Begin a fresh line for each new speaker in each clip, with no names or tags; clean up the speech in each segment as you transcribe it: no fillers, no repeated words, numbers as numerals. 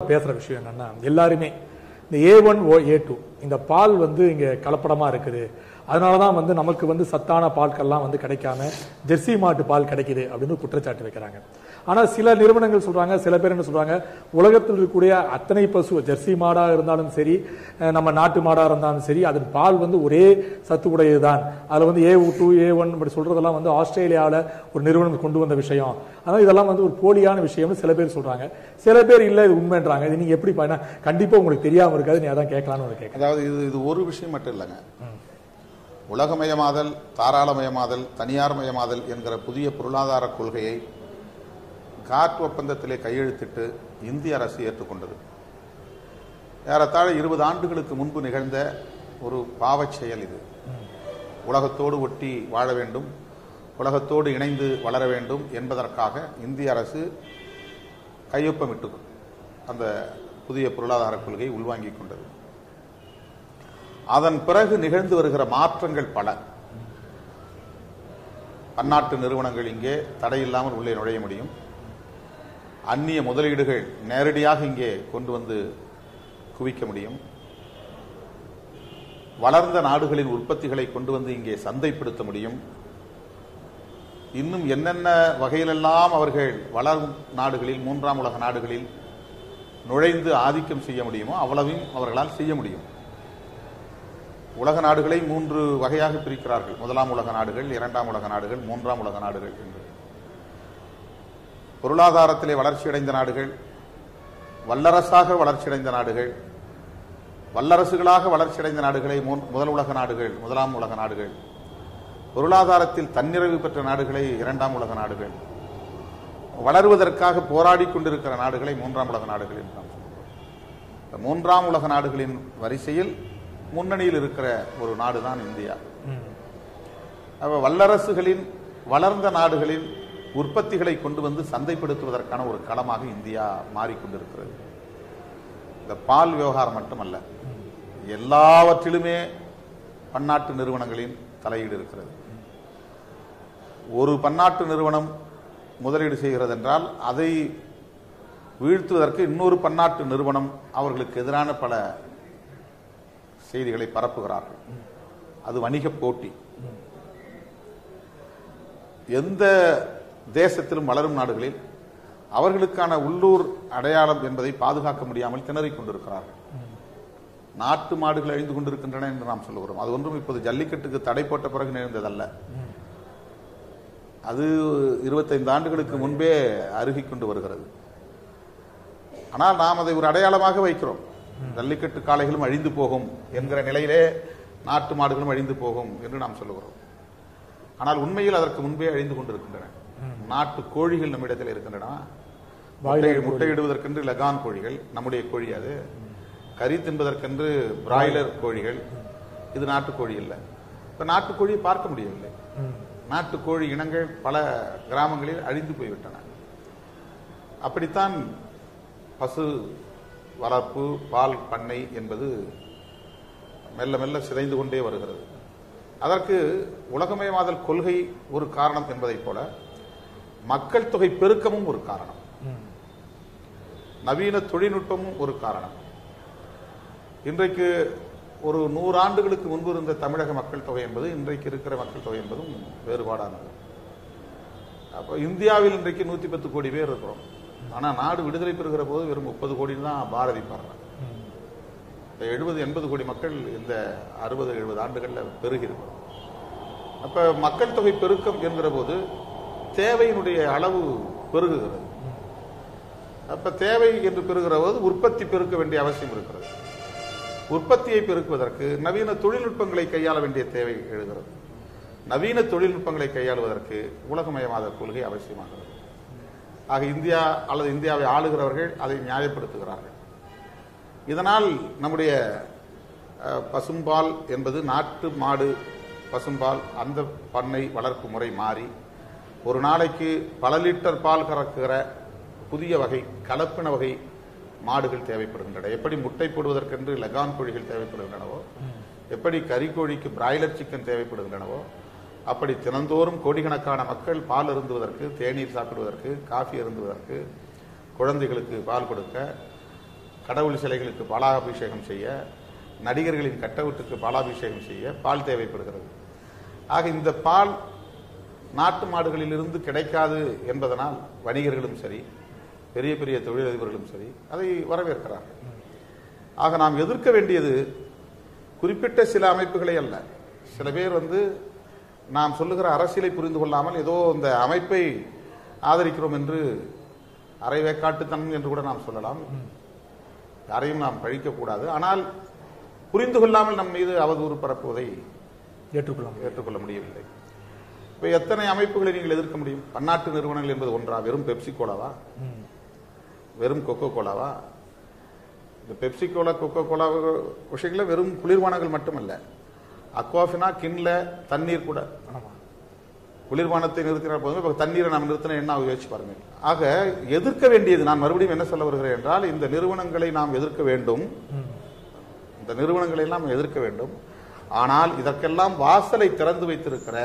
பேசுற விஷயம் என்னன்னா, எல்லாருமே இந்த A1 A2 இந்த பால் இங்க கலப்படமா இருக்குது, அதனாலதான் நமக்கு சத்தான பால்கள்லாம் கிடைக்காம ஜெர்சி மாட்டு பால் கிடைக்குது அப்படின்னு குற்றச்சாட்டு வைக்கிறாங்க. ஆனா சில நிறுவனங்கள் சொல்றாங்க, சில பேர் என்ன சொல்றாங்க, உலகத்தில் இருக்கக்கூடிய அத்தனை பசு ஜெர்சி மாடா இருந்தாலும் சரி, நம்ம நாட்டு மாடா இருந்தாலும் சரி, அதன் பால் ஒரே சத்து உடையதுதான். அதுல A2 A1 அப்படி சொல்றதெல்லாம் ஆஸ்திரேலியாவில ஒரு நிறுவனம் கொண்டு வந்த விஷயம். அதனால இதெல்லாம் ஒரு போலியான விஷயம்னு சில பேர் சொல்றாங்க. சில பேர் இல்ல இது உண்மைன்றாங்க. இது நீங்க எப்படி பாருங்க, கண்டிப்பா உங்களுக்கு தெரியாம இருக்காது, நீ அதான் கேட்கலாம்னு கேட்க.
அதாவது இது ஒரு விஷயம் மட்டும் இல்லைங்க. உலகமயமாதல், தாராளமயமாதல், தனியார்மயமாதல் என்கிற புதிய பொருளாதார கொள்கையை கார்ட் ஒப்பந்தத்திலே கையெழுத்திட்டு இந்திய அரசு ஏற்றுக்கொண்டது. ஏறத்தாழ 20 ஆண்டுகளுக்கு முன்பு நிகழ்ந்த ஒரு பாவச் செயல் இது. உலகத்தோடு ஒட்டி வாழ வேண்டும், உலகத்தோடு இணைந்து வளர வேண்டும் என்பதற்காக இந்திய அரசு கையொப்பமிட்டது. அந்த புதிய பொருளாதார கொள்கையை உள்வாங்கிக் கொண்டது. அதன் பிறகு நிகழ்ந்து வருகிற மாற்றங்கள் பல. பன்னாட்டு நிறுவனங்கள் இங்கே தடையில்லாமல் உள்ளே நுழைய முடியும். அந்நிய முதலீடுகள் நேரடியாக இங்கே கொண்டு வந்து குவிக்க முடியும். வளர்ந்த நாடுகளின் உற்பத்திகளை கொண்டு வந்து இங்கே சந்தைப்படுத்த முடியும். இன்னும் என்னென்ன வகையிலெல்லாம் அவர்கள் வளரும் நாடுகளில், மூன்றாம் உலக நாடுகளில் நுழைந்து ஆதிக்கம் செய்ய முடியுமோ அவ்வளவையும் அவர்களால் செய்ய முடியும். உலக நாடுகளை 3 வகையாக பிரிக்கிறார்கள். முதலாம் உலக நாடுகள், இரண்டாம் உலக நாடுகள், மூன்றாம் உலக நாடுகள் என்று. பொருளாதாரத்திலே வளர்ச்சியடைந்த நாடுகள், வல்லரசாக வளர்ச்சியடைந்த நாடுகள், வல்லரசுகளாக வளர்ச்சியடைந்த நாடுகளை முதல் உலக நாடுகள், முதலாம் உலக நாடுகள், பொருளாதாரத்தில் தன்னிறைவு பெற்ற நாடுகளை இரண்டாம் உலக நாடுகள், வளருவதற்காக போராடி கொண்டிருக்கிற நாடுகளை மூன்றாம் உலக நாடுகள் என்று நாம் சொல்கிறோம். மூன்றாம் உலக நாடுகளின் வரிசையில் முன்னணியில் இருக்கிற ஒரு நாடுதான் இந்தியா. வல்லரசுகளின், வளர்ந்த நாடுகளின் உற்பத்திகளை கொண்டு வந்து சந்தைப்படுத்துவதற்கான ஒரு களமாக இந்தியா மாறிக்கொண்டிருக்கிறது. இந்த பால் விவகாரம் மட்டுமல்ல, எல்லாவற்றிலுமே பன்னாட்டு நிறுவனங்களின் தலையீடு இருக்கிறது. ஒரு பன்னாட்டு நிறுவனம் முதலீடு செய்கிறது என்றால் அதை வீழ்த்துவதற்கு இன்னொரு பன்னாட்டு நிறுவனம் அவர்களுக்கு எதிரான பல செய்திகளை பரப்புகிறார்கள். அது வணிக போட்டி. எந்த தேசத்திலும் வளரும் நாடுகளில் அவர்களுக்கான உள்ளூர் அடையாளம் என்பதை பாதுகாக்க முடியாமல் திணறிக் கொண்டிருக்கிறார்கள். நாட்டு மாடுகள் அழிந்து கொண்டிருக்கின்றன என்று நாம் சொல்லுகிறோம். அது ஒன்றும் இப்போது ஜல்லிக்கட்டுக்கு தடை போட்ட பிறகு நிகழ்ந்ததல்ல. அது 25 ஆண்டுகளுக்கு முன்பே அருகிக் கொண்டு வருகிறது. ஆனால் நாம் அதை ஒரு அடையாளமாக வைக்கிறோம். ஜல்லிக்கட்டு காளைகளும் அழிந்து போகும் என்கிற நிலையிலே நாட்டு மாடுகளும் அழிந்து போகும் என்று நாம் சொல்லுகிறோம். ஆனால் உண்மையில் அதற்கு முன்பே அழிந்து கொண்டிருக்கின்றன. நாட்டு கோழிகள் நம்மிடத்தில் இருக்கின்றன. முட்டையிடுவதற்கென்று லகான் கோழிகள், நம்முடைய கோழி அது. கறி தின்பதற்கென்று பிராய்லர் கோழிகள், இது நாட்டுக்கோழி இல்லை. இப்ப நாட்டுக்கோழியை பார்க்க முடியவில்லை. நாட்டுக்கோழி இனங்கள் பல கிராமங்களில் அழிந்து போய்விட்டன. அப்படித்தான் பசு வளர்ப்பு, பால் பண்ணை என்பது மெல்ல மெல்ல சிதைந்து கொண்டே வருகிறது. அதற்கு உலகமயமாதல் கொள்கை ஒரு காரணம் என்பதைப் போல மக்கள் தொகை பெருக்கமும் ஒரு காரணம், நவீன தொழில்நுட்பமும் ஒரு காரணம். இன்றைக்கு ஒரு 100 ஆண்டுகளுக்கு முன்பு இருந்த தமிழக மக்கள் தொகை என்பது இன்றைக்கு இருக்கிற மக்கள் தொகை என்பதும் வேறுபாடானது. அப்போ இந்தியாவில் இன்றைக்கு 110 கோடி பேர் இருக்கிறோம். ஆனா நாடு விடுதலை பெறுகிற போது வெறும் 30 கோடி தான் பாரதி பாடுறாங்க. 70-80 கோடி மக்கள் இந்த 60-70 ஆண்டுகள்ல பெருகிறோம். அப்ப மக்கள் தொகை பெருக்கம் என்கிற போது தேவையினுடைய அளவு பெருகுகிறது. அப்ப தேவை என்று பெறுகிற போது உற்பத்தி பெருக்க வேண்டிய அவசியம் இருக்கிறது. உற்பத்தியை பெருக்குவதற்கு நவீன தொழில்நுட்பங்களை கையாள வேண்டிய தேவை எழுகிறது. நவீன தொழில்நுட்பங்களை கையாளுவதற்கு உலகமயமாதல் கொள்கை அவசியமாகிறது. ஆக இந்தியா அல்லது இந்தியாவை ஆளுகிறவர்கள் அதை நியாயப்படுத்துகிறார்கள். இதனால் நம்முடைய பசும்பால் என்பது நாட்டு மாடு பசும்பால், அந்த பண்ணை வளர்ப்பு முறை மாறி ஒரு நாளைக்கு பல லிட்டர் பால் கறக்குகிற புதிய வகை கலப்பின வகை மாடுகள் தேவைப்படுகின்றன. எப்படி முட்டை போடுவதற்கென்று லகான் கோழிகள் தேவைப்படுகின்றனவோ, எப்படி கறிக்கோழிக்கு பிராய்லர் சிக்கன் தேவைப்படுகின்றனவோ, அப்படி தினந்தோறும் கோடிக்கணக்கான மக்கள் பால் அருந்துவதற்கு, தேநீர் சாப்பிடுவதற்கு, காஃபி அருந்துவதற்கு, குழந்தைகளுக்கு பால் கொடுக்க கடவுள் சிலைகளுக்கு பாலாபிஷேகம் செய்ய, நடிகர்களின் கட்டவுட்டுக்கு பாலாபிஷேகம் செய்ய பால் தேவைப்படுகிறது. ஆக இந்த பால் நாட்டு மாடுகளிலிருந்து கிடைக்காது என்பதனால் வணிகர்களும் சரி, பெரிய பெரிய தொழிலதிபர்களும் சரி அதை வரவேற்கிறார்கள். ஆக நாம் எதிர்க்க வேண்டியது குறிப்பிட்ட சில அமைப்புகளை அல்ல. சில பேர் நாம் சொல்லுகிற அரசியலை புரிந்து கொள்ளாமல் ஏதோ இந்த அமைப்பை ஆதரிக்கிறோம் என்று அரைவேக்காட்டுத்தனம் என்று கூட நாம் சொல்லலாம். யாரையும் நாம் பழிக்கக்கூடாது. ஆனால் புரிந்து கொள்ளாமல் நம் மீது அவதூறு பரப்புவதை ஏற்றுக்கொள்ள முடியவில்லை. இப்ப எத்தனை அமைப்புகளை நீங்கள் எதிர்க்க முடியும்? பன்னாட்டு நிறுவனங்கள் என்பது ஒன்றா? வெறும் பெப்சி கோலாவா? வெறும் கொக்கோ கோலாவா? இந்த பெப்சி கோலா, கொக்கோ கோலா விஷயங்கள வெறும் குளிர்பானங்கள் மட்டுமல்ல. அக்வாஃபினா, கிண்ல தண்ணீர் கூட. குளிர்பானத்தை நிறுத்தினால் போதும், இப்ப தண்ணீரை நாம் நிறுத்தின என்ன யோசிச்சு பாருங்க. ஆக எதிர்க்க வேண்டியது, நான் மறுபடியும் என்ன சொல்ல வருகிறேன் என்றால், இந்த நிறுவனங்களை நாம் எதிர்க்க வேண்டும். இந்த நிறுவனங்களை எல்லாம் எதிர்க்க வேண்டும். ஆனால் இதற்கெல்லாம் வாசலை திறந்து வைத்திருக்கிற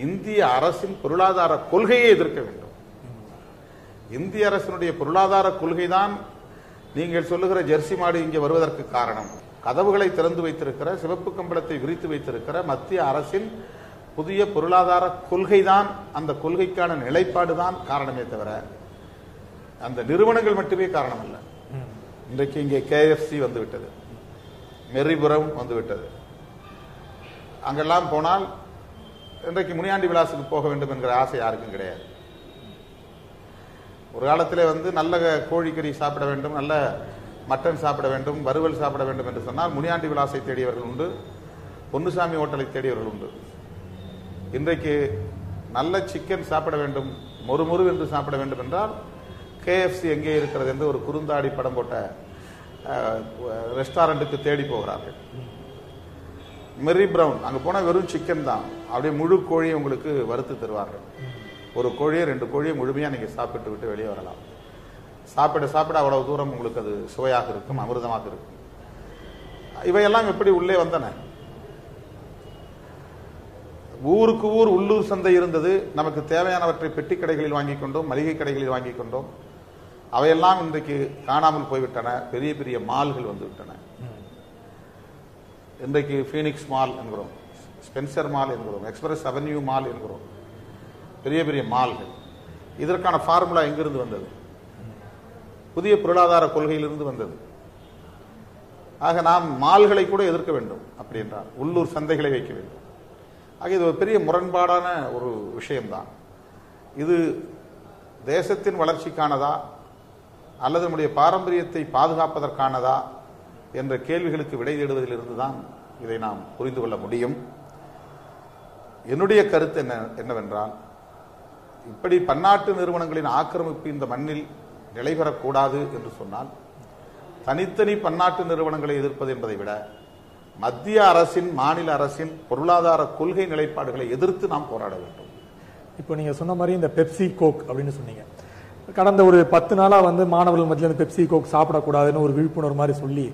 இந்திய அரசின் பொருளாதார கொள்கையை எதிர்க்க வேண்டும். இந்திய அரசினுடைய பொருளாதார கொள்கைதான் நீங்கள் சொல்லுகிற ஜெர்சி மாடு இங்கே வருவதற்கு காரணம். கதவுகளை திறந்து வைத்திருக்கிற, சிவப்பு கம்பளத்தை விரித்து வைத்திருக்கிற மத்திய அரசின் புதிய பொருளாதார கொள்கைதான், அந்த கொள்கைக்கான நிலைப்பாடுதான் காரணமே தவிர அந்த நிறுவனங்கள் மட்டுமே காரணம் அல்ல. இன்றைக்கு இங்கே KFC வந்துவிட்டது, மெரிபுரம் வந்துவிட்டது. அங்கெல்லாம் போனால் இன்றைக்கு முனியாண்டி விலாசுக்கு போக வேண்டும் என்கிற ஆசை யாருக்கும் கிடையாது. ஒரு காலத்திலே நல்ல கோழிக்கறி சாப்பிட வேண்டும், நல்ல மட்டன் சாப்பிட வேண்டும், வறுவல் சாப்பிட வேண்டும் என்று சொன்னால் முனியாண்டி விலாசை தேடியவர்கள் உண்டு, பொன்னுசாமி ஹோட்டலை தேடியவர்கள் உண்டு. இன்றைக்கு நல்ல சிக்கன் சாப்பிட வேண்டும், மொறு என்று சாப்பிட வேண்டும் என்றால் KFC எங்கே இருக்கிறது என்று ஒரு குறுந்தாடி படம் போட்ட ரெஸ்டாரண்ட்டுக்கு தேடி போகிறார்கள். மெரி பிரவுன் அங்க போனா வெறும் சிக்கன் தான், அப்படியே முழு கோழியை உங்களுக்கு வறுத்து தருவார்கள். ஒரு கோழியை 2 கோழியை முழுமையா நீங்க சாப்பிட்டு விட்டு வெளியே வரலாம். சாப்பிட சாப்பிட அவ்வளவு தூரம் உங்களுக்கு அது சுவையாக இருக்கும், அமிர்தமாக இருக்கும். இவையெல்லாம் எப்படி உள்ளே வந்தன? ஊருக்கு ஊர் உள்ளூர் சந்தை இருந்தது. நமக்கு தேவையானவற்றை பெட்டி கடைகளில் வாங்கிக் கொண்டோம், மளிகை கடைகளில் வாங்கிக் கொண்டோம். அவையெல்லாம் இன்றைக்கு காணாமல் போய்விட்டன. பெரிய பெரிய மால்கள் வந்துவிட்டன. இன்றைக்கு பீனிக்ஸ் மால் என்கிறோம், ஸ்பென்சர் மால் என்கிறோம், எக்ஸ்பிரஸ் அவென்யூ மால் என்கிறோம், பெரிய பெரிய மால்கள். இதற்கான ஃபார்முலா எங்கிருந்து வந்தது? புதிய பொருளாதார கொள்கையிலிருந்து வந்தது. ஆக நாம் மால்களை கூட எதிர்க்க வேண்டும். அப்படி என்றால் உள்ளூர் சந்தைகளை வைக்க வேண்டும். ஆக இது ஒரு பெரிய முரண்பாடான ஒரு விஷயம்தான். இது தேசத்தின் வளர்ச்சிக்கானதா அல்லது நம்முடைய பாரம்பரியத்தை பாதுகாப்பதற்கானதா என்ற கேள்விகளுக்கு விடை தேடுவதிலிருந்து தான் இதை நாம் புரிந்து கொள்ள முடியும். என்னுடைய கருத்து என்னவென்றால், இப்படி பன்னாட்டு நிறுவனங்களின் ஆக்கிரமிப்பு இந்த மண்ணில் நிலைபெறக்கூடாது என்று சொன்னால், தனித்தனி பன்னாட்டு நிறுவனங்களை எதிர்ப்பது என்பதை விட மத்திய அரசின், மாநில அரசின் பொருளாதார கொள்கை நிலைப்பாடுகளை எதிர்த்து நாம் போராட வேண்டும்.
இப்போ நீங்க சொன்ன மாதிரி இந்த பெப்சி கோக் அப்படின்னு சொன்னீங்க. கடந்த ஒரு 10 நாளா மாணவர்கள் மத்தியில் இந்த பெப்சி கோக் சாப்பிடக்கூடாதுன்னு ஒரு விழிப்புணர்வு மாதிரி சொல்லி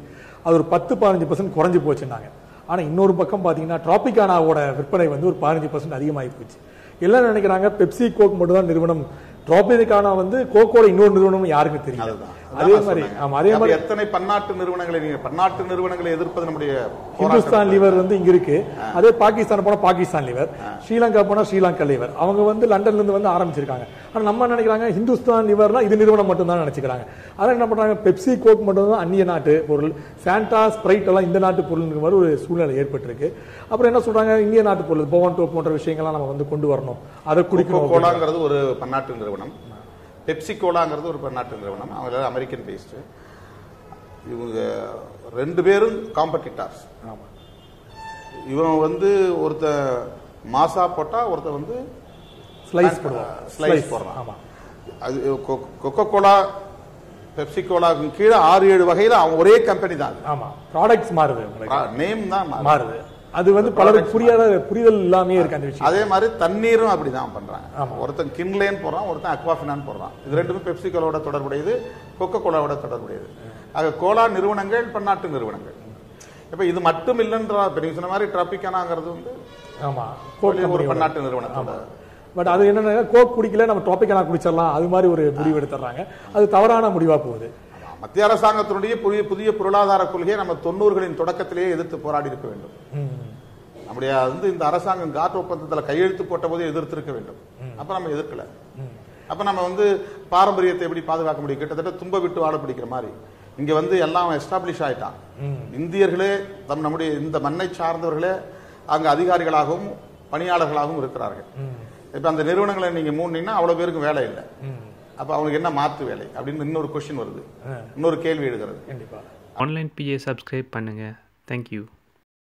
அது ஒரு 10-15% குறைஞ்சு போச்சுன்னாங்க. ஆனா இன்னொரு பக்கம் பாத்தீங்கன்னா டிராபிகானாவோட விற்பனை ஒரு 15% அதிகமாகி போச்சு. எல்லாம் நினைக்கிறாங்க பெப்சி கோக் மட்டும் தான் நிறுவனம், டிராபிகானா கோக்கோட இன்னொரு நிறுவனம் யாருக்கும் தெரியாது. அதே மாதிரி
எத்தனை பன்னாட்டு நிறுவனங்களை எதிர்ப்பது நம்முடைய
ஹிந்துஸ்தான் லிவர் இங்க இருக்கு. அதே பாகிஸ்தான் போனா பாகிஸ்தான் லிவர், ஸ்ரீலங்கா போனா ஸ்ரீலங்கா லிவர். அவங்க லண்டன்ல இருந்து ஆரம்பிச்சிருக்காங்க. ஆனா நம்ம நினைக்கிறாங்க ஹிந்துஸ்தான் லிவர்னா இது நிறுவனம் மட்டும் தான் நினைச்சுக்கிறாங்க. அதான் என்ன பண்றாங்க, பெப்சி கோக் மட்டும் தான் அந்நிய நாட்டு பொருள், சாண்டா ஸ்பிரைட் எல்லாம் இந்த நாட்டு பொருள் மாதிரி ஒரு சூழ்நிலை ஏற்பட்டிருக்கு. அப்புறம் என்ன சொல்றாங்க, இந்திய நாட்டு பொருள் போவன்டோ போன்ற விஷயங்கள்லாம் நம்ம கொண்டு வரணும், அதை குடிக்கணும்.
கோலாங்கிறது ஒரு பன்னாட்டு நிறுவனம், பெப்சி கோலாங்கிறது ஒரு பன்னாட்டு நிறுவனம், அவங்க அமெரிக்கன் பேஸ்ட். இவங்க 2 பேரும் காம்படிட்டர்ஸ். இவன் ஒருத்த மாசா போட்டா ஒருத்த ஸ்லைஸ் போடுறான். அது கொக்கோ கோலா, பெப்சி கோலா கீழே 6-7 வகையில அவங்க ஒரே கம்பெனி தான்.
ஆமா, ப்ராடக்ட்ஸ் மாறுது,
நேம் தான் மாறுது.
அது பலருக்கு புரிதல் இல்லாமே இருக்கு அந்த விஷயம்.
அதே மாதிரி தண்ணீரும் அப்படிதான் பண்றாங்க. ஒருத்தன் கின்லேன் போடுறான், ஒருத்தன் அக்வாஃபினான் போடுறான். இது ரெண்டுமே பெப்சி கோலாவோட தொடர்புடையது, கொக்கோ கோலாவோட தொடர்புடையது. ஆக கோலா நிறுவனங்கள் பன்னாட்டு நிறுவனங்கள். இப்ப இது மட்டும் இல்லைன்றா, நீங்க சொன்ன மாதிரி டிராபிகானாங்கிறது ஒரு பன்னாட்டு நிறுவனத்தோட.
பட் அது என்னன்னா, கோக் குடிக்கல நம்ம டிராபிகானா குடிச்சிடலாம், அது மாதிரி ஒரு முடிவு எடுத்துறாங்க. அது தவறான முடிவா போகுது.
மத்திய அரசாங்கத்தினுடைய புதிய பொருளாதார கொள்கையை நம்ம 90களின் தொடக்கத்திலேயே எதிர்த்து போராடி இருக்க வேண்டும். நம்முடைய இந்த அரசாங்கம் காட் ஒப்பந்தத்தில் கையெழுத்து போட்ட போதே எதிர்த்திருக்க வேண்டும். அப்ப நம்ம எதிர்க்கல. அப்ப நம்ம பாரம்பரியத்தை எப்படி பாதுகாக்க முடியும்? கிட்டத்தட்ட தும்ப விட்டு வாழ பிடிக்கிற மாதிரி இங்க எல்லாம் எஸ்டாப்ளிஷ் ஆயிட்டான். இந்தியர்களே நம்முடைய இந்த மண்ணை சார்ந்தவர்களே அங்க அதிகாரிகளாகவும் பணியாளர்களாகவும் இருக்கிறார்கள். இப்ப அந்த நிறுவனங்களை நீங்க மூடினீங்கன்னா அவ்வளவு பேருக்கு வேலை இல்லை. அப்ப அவங்களுக்கு என்ன மாற்று வேலை அப்படின்னு இன்னொரு கொஸ்டின் வருது, இன்னொரு கேள்வி எழுகிறது.
ஆன்லைன் PA சப்ஸ்கிரைப் பண்ணுங்க. தேங்க்யூ.